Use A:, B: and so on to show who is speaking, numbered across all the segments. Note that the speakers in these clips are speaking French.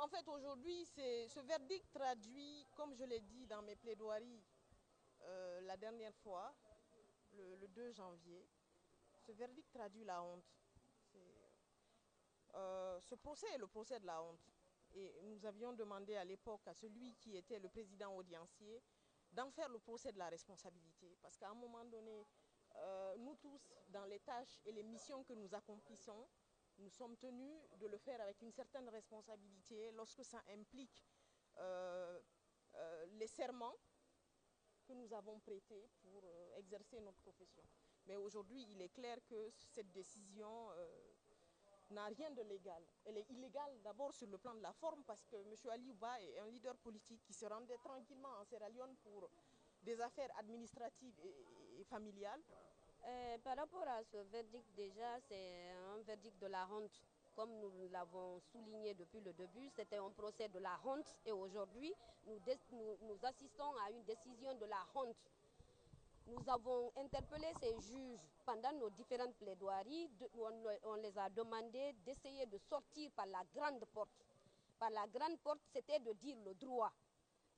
A: En fait, aujourd'hui, ce verdict traduit, comme je l'ai dit dans mes plaidoiries la dernière fois, le 2 janvier, ce verdict traduit la honte. Ce procès est le procès de la honte. Et nous avions demandé à l'époque à celui qui était le président audiencier d'en faire le procès de la responsabilité. Parce qu'à un moment donné, nous tous, dans les tâches et les missions que nous accomplissons, nous sommes tenus de le faire avec une certaine responsabilité lorsque ça implique les serments que nous avons prêtés pour exercer notre profession. Mais aujourd'hui, il est clair que cette décision n'a rien de légal. Elle est illégale d'abord sur le plan de la forme parce que M. Ali Ouba est un leader politique qui se rendait tranquillement en Sierra Leone pour des affaires administratives et familiales.
B: Par rapport à ce verdict, déjà, c'est un verdict de la honte. Comme nous l'avons souligné depuis le début, c'était un procès de la honte et aujourd'hui, nous assistons à une décision de la honte. Nous avons interpellé ces juges pendant nos différentes plaidoiries. On les a demandé d'essayer de sortir par la grande porte. Par la grande porte, c'était de dire le droit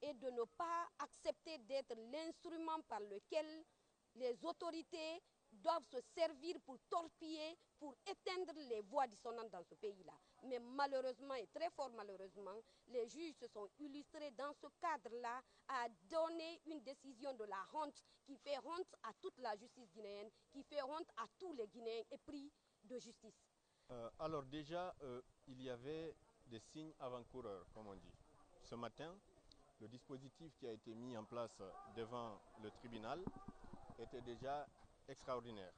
B: et de ne pas accepter d'être l'instrument par lequel les autorités doivent se servir pour torpiller, pour éteindre les voix dissonantes dans ce pays-là. Mais malheureusement, et très fort malheureusement, les juges se sont illustrés dans ce cadre-là à donner une décision de la honte qui fait honte à toute la justice guinéenne, qui fait honte à tous les Guinéens épris de justice.
C: Alors déjà, il y avait des signes avant-coureurs, comme on dit. Ce matin, le dispositif qui a été mis en place devant le tribunal était déjà extraordinaire.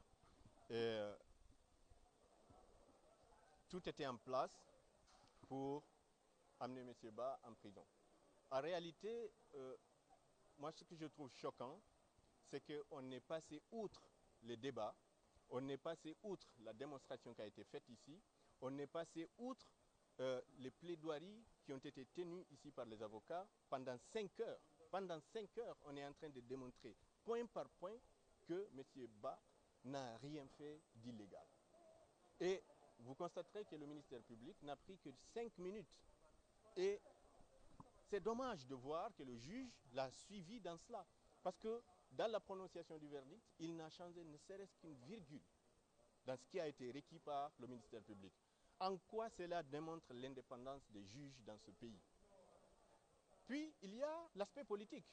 C: Et tout était en place pour amener M. Ba en prison. En réalité, moi ce que je trouve choquant, c'est qu'on est passé outre les débats, on est passé outre la démonstration qui a été faite ici, on est passé outre les plaidoiries qui ont été tenues ici par les avocats pendant 5 heures. Pendant 5 heures, on est en train de démontrer point par point que M. Ba n'a rien fait d'illégal. Et vous constaterez que le ministère public n'a pris que 5 minutes. Et c'est dommage de voir que le juge l'a suivi dans cela. Parce que dans la prononciation du verdict, il n'a changé ne serait-ce qu'une virgule dans ce qui a été requis par le ministère public. En quoi cela démontre l'indépendance des juges dans ce pays? Puis, il y a l'aspect politique.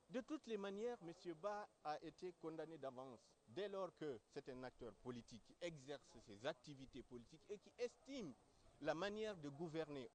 C: De toutes les manières, M. Ba a été condamné d'avance dès lors que c'est un acteur politique qui exerce ses activités politiques et qui estime la manière de gouverner